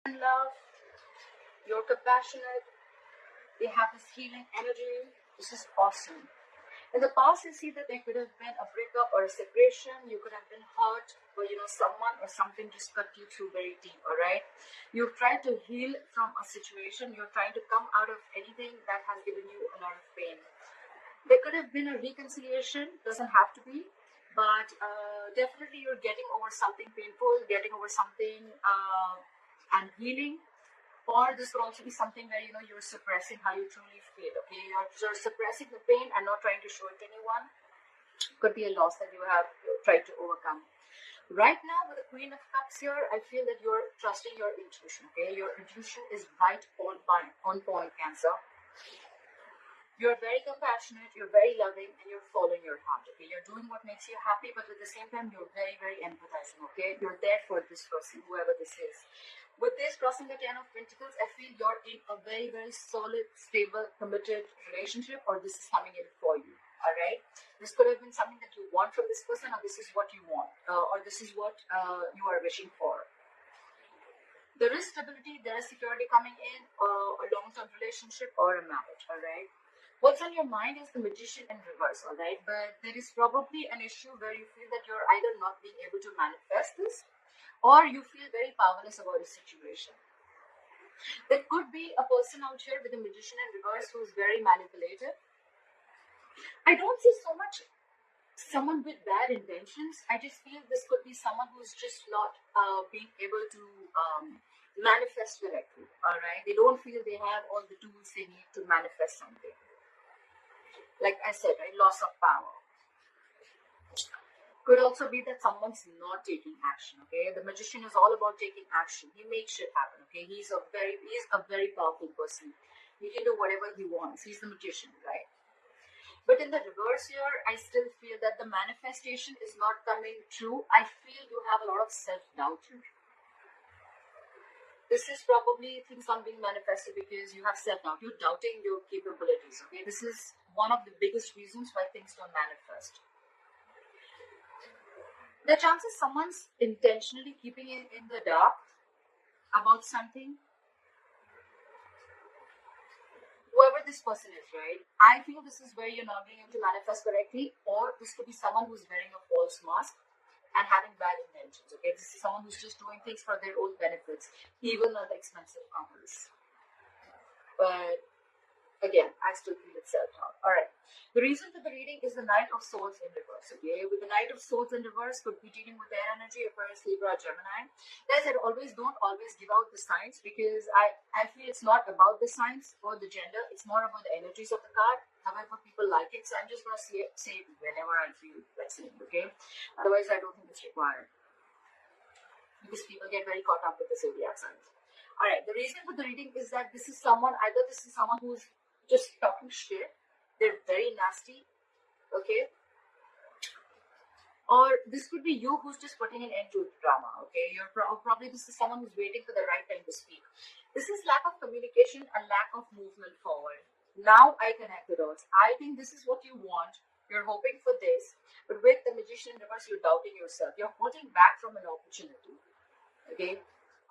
in love, you're compassionate, they have this healing energy. This is awesome. In the past, you see that there could have been a breakup or a separation. You could have been hurt, or someone or something just cut you through very deep. All right, you've tried to heal from a situation. You're trying to come out of anything that has given you a lot of pain. There could have been a reconciliation. Doesn't have to be, but definitely you're getting over something painful, getting over something, and healing. Or this could also be something where you're suppressing how you truly feel. Okay, you're suppressing the pain and not trying to show it to anyone. Could be a loss that you have tried to overcome. Right now, with the Queen of Cups here, I feel that you're trusting your intuition. Okay, your intuition is right on point, Cancer. You're very compassionate, you're very loving, and you're following your heart. Okay, you're doing what makes you happy, but at the same time, you're very, very empathizing. Okay, you're there for this person, whoever this is. With this crossing the Ten of Pentacles, I feel you're in a very, very solid, stable, committed relationship, or this is coming in for you. All right, this could have been something that you want from this person, or this is what you want, or this is what you are wishing for. There is stability, there is security coming in, a long-term relationship or a marriage. All right. What's on your mind is the Magician in reverse, all right? But there is probably an issue where you feel that you're either not being able to manifest this, or you feel very powerless about a situation. There could be a person out here with a Magician in reverse who's very manipulative. I don't see so much someone with bad intentions. I just feel this could be someone who's just not being able to manifest correctly, all right? They don't feel they have all the tools they need to manifest something. Like I said, right, loss of power. Could also be that someone's not taking action. Okay, the Magician is all about taking action. He makes shit happen. Okay, he's a very powerful person. He can do whatever he wants. He's the Magician, right? But in the reverse here, I still feel that the manifestation is not coming true. I feel you have a lot of self-doubt here. This is probably things not being manifested because you have self-doubt. You're doubting your capabilities. Okay, this is one of the biggest reasons why things don't manifest. The chances someone's intentionally keeping it in the dark about something, whoever this person is, right? I feel this is where you're not being able to manifest correctly, or this could be someone who's wearing a false mask and having bad intentions. Okay, this is someone who's just doing things for their own benefits, even at the expense of others. But again, I still feel it's self-doubt. All right. The reason for the reading is the Knight of Swords in reverse. Okay, with the Knight of Swords in reverse, could be dealing with their energy, Aquarius, Libra, Gemini. Guys, I don't always give out the signs because I feel it's not about the signs or the gender. It's more about the energies of the card. However, people like it, so I'm just gonna say it whenever I feel like saying. Okay. Otherwise, I don't think it's required because people get very caught up with the zodiac signs. All right. The reason for the reading is that this is someone who's just talking shit. They're very nasty, okay? Or this could be you who's just putting an end to the drama, okay? You're probably this is someone who's waiting for the right time to speak. This is lack of communication and lack of movement forward. Now I connect the dots. I think this is what you want. You're hoping for this, but with the Magician in reverse, you're doubting yourself. You're holding back from an opportunity, okay?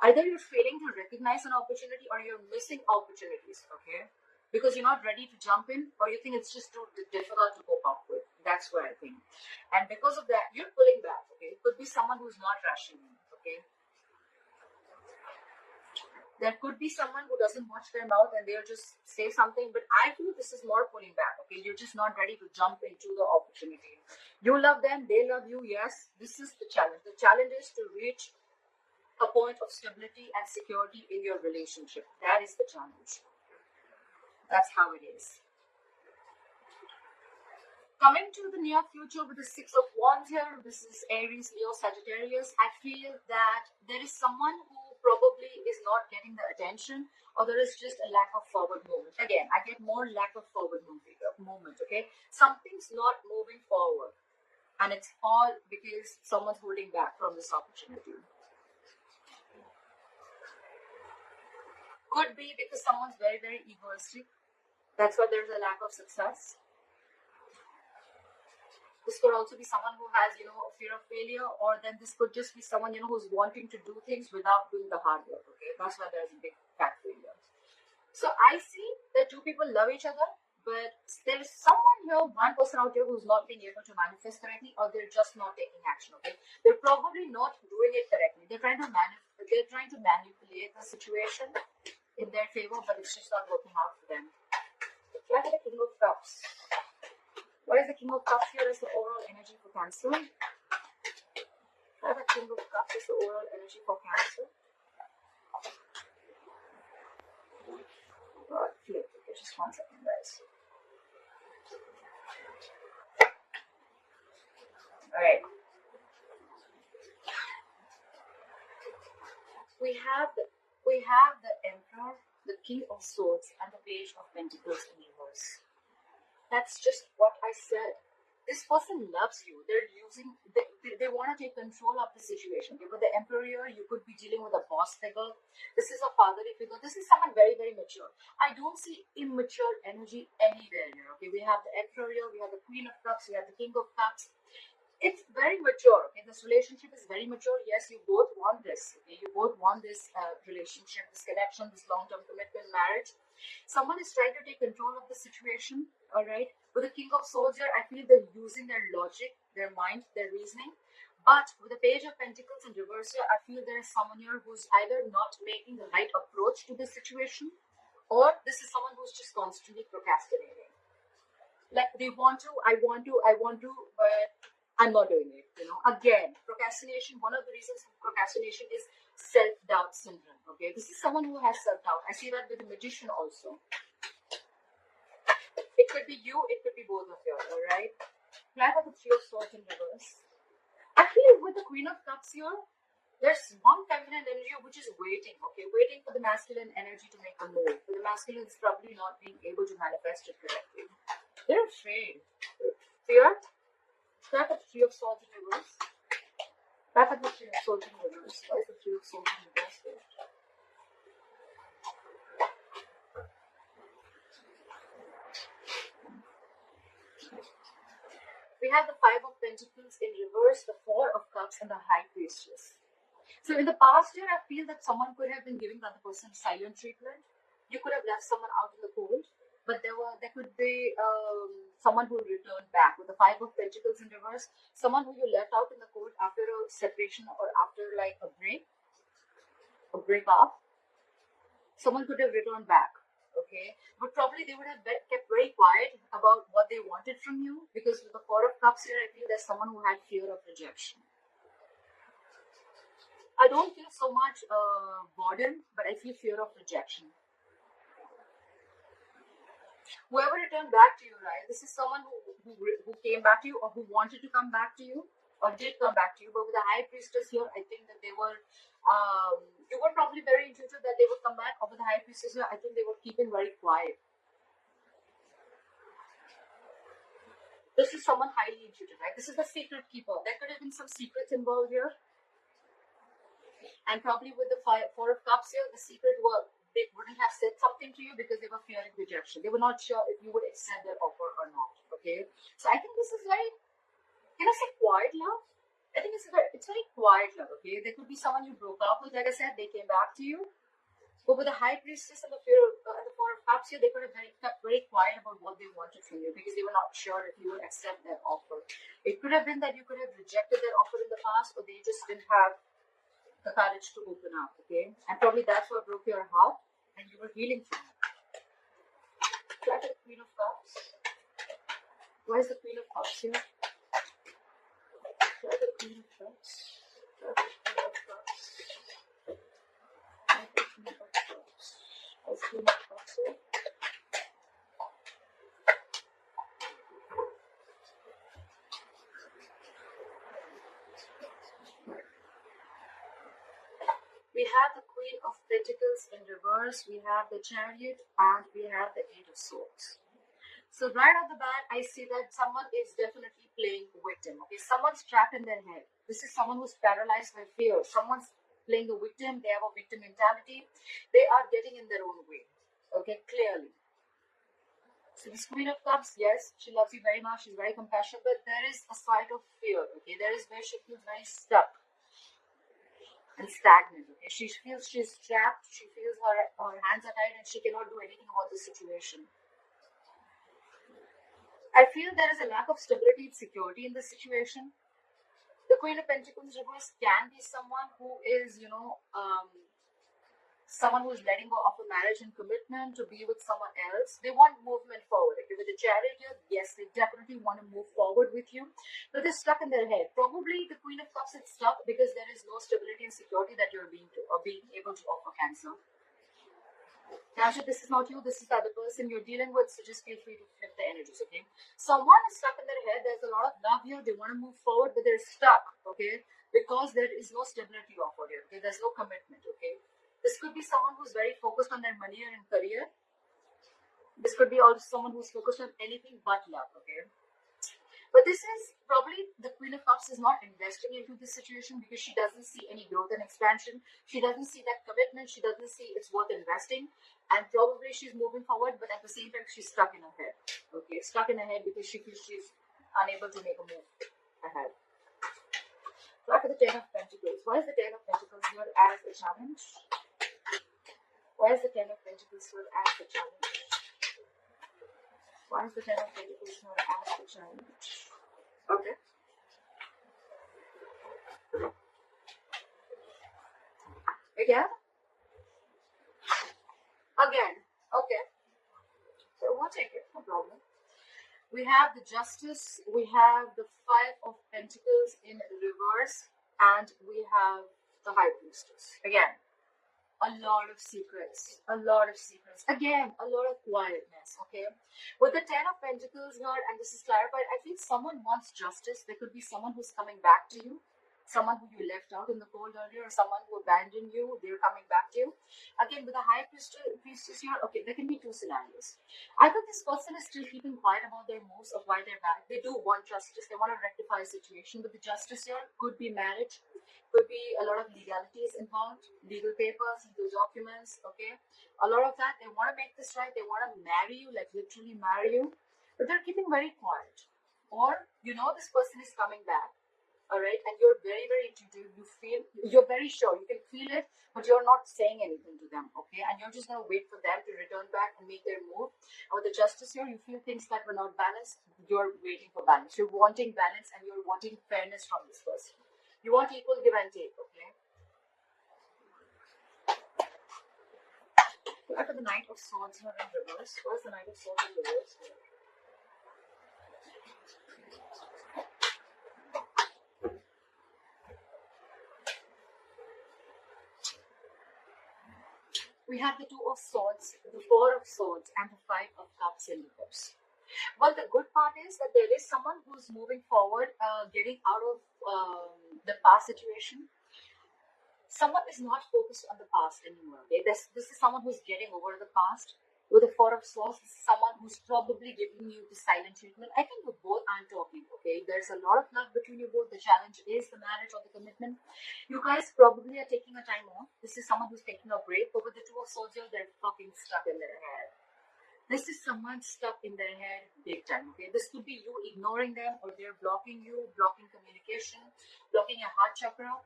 Either you're failing to recognize an opportunity or you're missing opportunities, okay? Because you're not ready to jump in, or you think it's just too difficult to cope up with. That's what I think. And because of that, you're pulling back, okay? It could be someone who's not rushing in, okay? There could be someone who doesn't watch their mouth and they'll just say something, but I feel this is more pulling back, okay? You're just not ready to jump into the opportunity. You love them, they love you, yes. This is the challenge. The challenge is to reach a point of stability and security in your relationship. That is the challenge. That's how it is. Coming to the near future with the Six of Wands here, this is Aries, Leo, Sagittarius. I feel that there is someone who probably is not getting the attention, or there is just a lack of forward movement. Again, I get more lack of forward movement, okay? Something's not moving forward, and it's all because someone's holding back from this opportunity. Could be because someone's very, very egoistic. That's why there's a lack of success. This could also be someone who has, you know, a fear of failure, or then this could just be someone, you know, who's wanting to do things without doing the hard work. Okay, that's why there's a big fat failure. So I see that two people love each other, but there's someone here, one person out here who's not being able to manifest correctly, or they're just not taking action. Okay, they're probably not doing it correctly. They're trying to manipulate the situation in their favor, but it's just not working out for them. Look at the King of Cups. What is the King of Cups here as the overall energy for Cancer? What is the King of Cups as the overall energy for Cancer? Flip. Okay, just 1 second, guys. Alright. We have the Emperor, the King of Swords, and the Page of Pentacles in reverse. That's just what I said. This person loves you. They want to take control of the situation. Okay? With the Emperor here, you could be dealing with a boss figure. This is a fatherly figure. This is someone very, very mature. I don't see immature energy anywhere here. Okay, we have the Emperor here, we have the Queen of Cups, we have the King of Cups. It's very mature. Okay, this relationship is very mature. Yes, you both want this. Okay, you both want this relationship, this connection, this long-term commitment, marriage. Someone is trying to take control of the situation. All right. With the King of Swords here, I feel they're using their logic, their mind, their reasoning. But with the Page of Pentacles in reverse here, I feel there is someone here who's either not making the right approach to this situation, or this is someone who's just constantly procrastinating. Like they want to, I want to, but I'm not doing it. You know, again, procrastination. One of the reasons for procrastination is self-doubt syndrome. Okay, this is someone who has self-doubt. I see that with the Magician also. It could be you, it could be both of you. All right. Flag of the Three of Swords in reverse. I feel with the Queen of Cups here, there's one feminine energy which is waiting. Okay, waiting for the masculine energy to make a move. For the masculine is probably not being able to manifest it correctly. They're afraid. Fear. Flag of the Three of Swords in reverse. Flag of the Three of Swords in reverse. Why is the Three of Swords in reverse here? We have the Five of Pentacles in reverse, the Four of Cups, and the High Priestess. So in the past year, I feel that someone could have been giving the other person silent treatment. You could have left someone out in the cold, but there could be someone who returned back with the Five of Pentacles in reverse. Someone who you left out in the cold after a separation or after like a breakup. Someone could have returned back. Okay, but probably they would have kept very quiet about what they wanted from you, because with the Four of Cups here, I feel there's someone who had fear of rejection. I don't feel so much boredom, but I feel fear of rejection. Whoever returned back to you, right? This is someone who came back to you, or who wanted to come back to you, or did come back to you. But with the High Priestess here, I think that they were, you were probably very intuitive that they would come back. Or with the High Priestess here, I think they were keeping very quiet. This is someone highly intuitive, right? This is the secret keeper. There could have been some secrets involved here. And probably with the Four of Cups here, the secret was they wouldn't have said something to you because they were fearing rejection. They were not sure if you would accept their offer or not. Okay, so I think this is very, can I say quiet love? I think it's very quiet love. Okay, there could be someone you broke up with. Like I said, they came back to you. But with the High Priestess and the Four of Cups here, they could have kept very quiet about what they wanted from you because they were not sure if you would accept their offer. It could have been that you could have rejected their offer in the past, or they just didn't have the courage to open up, okay? And probably that's what broke your heart, and you were healing from it. Try the Queen of Cups. Why is the Queen of Cups here? Try the Queen of Cups. Try the Queen of Cups. Try the Queen of Cups. Why is the Queen of Cups here? We have the Queen of Pentacles in reverse, we have the Chariot, and we have the Eight of Swords. So right off the bat, I see that someone is definitely playing victim. Okay, someone's trapped in their head. This is someone who's paralyzed by fear. Someone's playing a victim. They have a victim mentality. They are getting in their own way. Okay, clearly. So this Queen of Cups, yes, she loves you very much. She's very compassionate, but there is a side of fear. Okay, there is where she feels very stuck and stagnant. Okay, she feels she's trapped. She feels her hands are tied and she cannot do anything about the situation. I feel there is a lack of stability and security in this situation. The Queen of Pentacles reverse can be someone who is, someone who is letting go of a marriage and commitment to be with someone else. They want movement forward. Okay, with the Chariot here, yes, they definitely want to move forward with you, but they're stuck in their head. Probably the Queen of Cups is stuck because there is no stability and security that you're being able to offer, Cancer. Cancer, this is not you, this is the other person you're dealing with, so just feel free to flip the energies, okay? Someone is stuck in their head, there's a lot of love here, they want to move forward, but they're stuck, okay? Because there is no stability offered here, okay? There's no commitment, okay? This could be someone who's very focused on their money and career. This could be also someone who's focused on anything but love, okay? But this is probably the Queen of Cups is not investing into this situation because she doesn't see any growth and expansion. She doesn't see that commitment. She doesn't see it's worth investing. And probably she's moving forward, but at the same time, she's stuck in her head. Okay, stuck in her head because she feels she's unable to make a move ahead. Why for the Ten of Pentacles? Why is the Ten of Pentacles here as a challenge? Why is the Ten of Pentacles here as a challenge? Why is the Ten of Pentacles here as a challenge? Okay. Again? Again. Okay. So we'll take it. No problem. We have the Justice. We have the Five of Pentacles in reverse. And we have the High Priestess. Again. A lot of secrets. A lot of secrets. Again, a lot of quietness. Okay. With the Ten of Pentacles here, and this is clarified, I think someone wants justice. There could be someone who's coming back to you. Someone who you left out in the cold earlier, or someone who abandoned you, they're coming back to you. Again, with the High Priestess here, okay, there can be two scenarios. Either this person is still keeping quiet about their moves of why they're back. They do want justice. They want to rectify a situation. But the justice here could be marriage. Could be a lot of legalities involved. Legal papers, legal documents, okay? A lot of that. They want to make this right. They want to marry you, like literally marry you. But they're keeping very quiet. Or, this person is coming back. Alright, and you're very, very intuitive. You're very sure, you can feel it, but you're not saying anything to them, okay? And you're just gonna wait for them to return back and make their move. And with the Justice here, you feel things that were not balanced. You're waiting for balance. You're wanting balance and you're wanting fairness from this person. You want equal give and take, okay? After the Knight of Swords here in reverse, what's the Knight of Swords in reverse here? We have the Two of Swords, the Four of Swords, and the Five of Cups in reverse. Well, the good part is that there is someone who's moving forward, getting out of the past situation. Someone is not focused on the past anymore. Okay? This is someone who's getting over the past. With the Four of Swords, this is someone who's probably giving you the silent treatment. I think you both aren't talking, okay? There's a lot of love between you both. The challenge is the marriage or the commitment. You guys probably are taking a time off. This is someone who's taking a break. But with the Two of Swords here, they're fucking stuck in their head. This is someone stuck in their head big time, okay? This could be you ignoring them, or they're blocking you, blocking communication, blocking your heart chakra.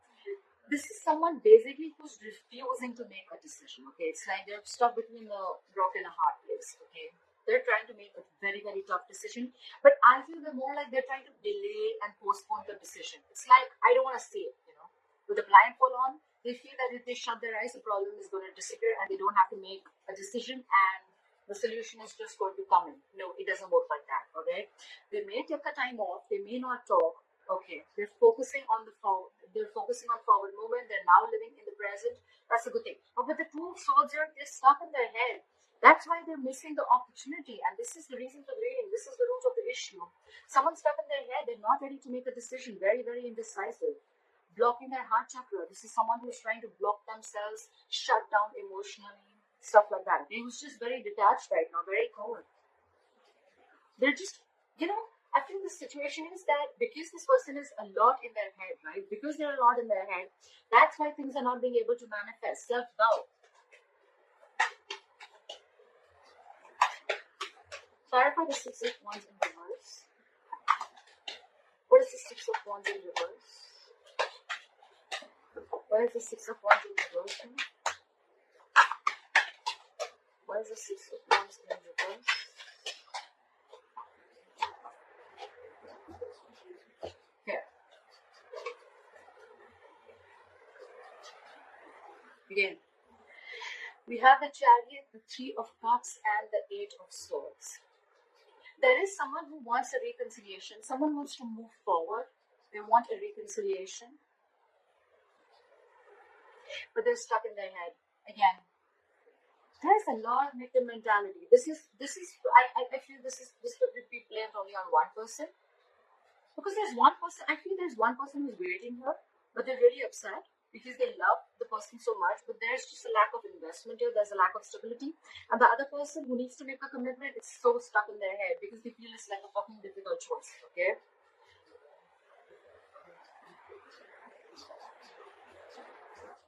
This is someone basically who's refusing to make a decision, okay? It's like they're stuck between a rock and a hard place, okay? They're trying to make a very, very tough decision, but I feel they're more like they're trying to delay and postpone the decision. It's like, I don't want to see it, With the blindfold on, they feel that if they shut their eyes, the problem is going to disappear and they don't have to make a decision and the solution is just going to come in. No, it doesn't work like that, okay? They may take a time off, they may not talk. Okay, they're focusing on forward movement. They're now living in the present. That's a good thing. But with the Two of Swords here, they're stuck in their head. That's why they're missing the opportunity. And this is the reason for the reading. This is the root of the issue. Someone's stuck in their head. They're not ready to make a decision. Very, very indecisive. Blocking their heart chakra. This is someone who's trying to block themselves, shut down emotionally, stuff like that. They was just very detached right now, very cold. They're just, I think the situation is that because this person is a lot in their head, right? Because they're a lot in their head, that's why things are not being able to manifest. Self-doubt. the Six of Wands in reverse? What is the Six of Wands in reverse? What is the Six of Wands in reverse? What is the Six of Wands in reverse? Here. Again. We have the Chariot, the Three of Cups, and the Eight of Swords. There is someone who wants a reconciliation. Someone wants to move forward. They want a reconciliation. But they're stuck in their head. Again, there's a lot of victim mentality. I feel this would be blamed only on one person. Because there's one person, I feel there's one person who's waiting here, but they're really upset because they love the person so much, but there's just a lack of investment here, there's a lack of stability. And the other person who needs to make a commitment is so stuck in their head because they feel it's like a fucking difficult choice, okay?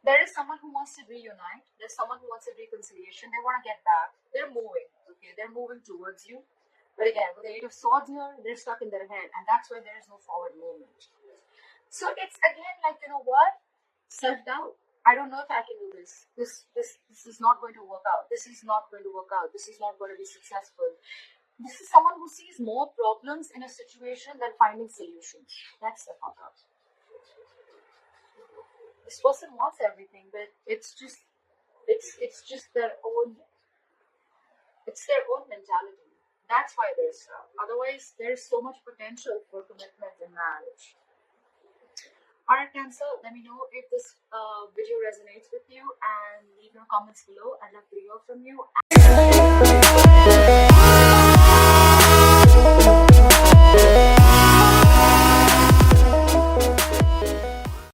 There is someone who wants to reunite, there's someone who wants a reconciliation, they want to get back, they're moving, okay? They're moving towards you. But again, with the Eight of Swords here, they're stuck in their head, and that's why there is no forward movement. So it's again like, you know what? Self-doubt. I don't know if I can do this. This is not going to work out. This is not going to work out. This is not going to be successful. This is someone who sees more problems in a situation than finding solutions. That's the fuck up. This person wants everything, but it's just their own mentality. That's why they're stuck. Otherwise, there's so much potential for commitment in marriage. Alright, Cancer, let me know if this video resonates with you and leave your comments below. I'd love to hear from you.